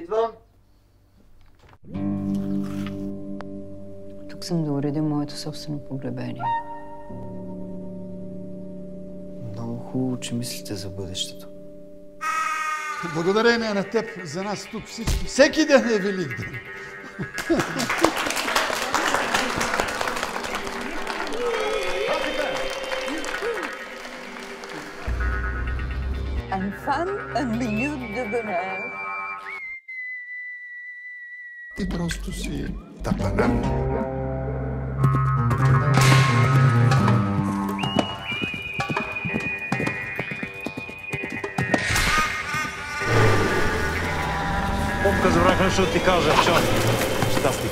Идвам. Тук съм да уредя моето собствено погребение. Много хубаво, че мислите за бъдещето. Благодарение на теб, за нас тук всички. Всеки ден е велик ден. Un fan, un minute de bonheur. Ти просто си тапанан. Попка за врага, защото ти кажа, чао. Щастик.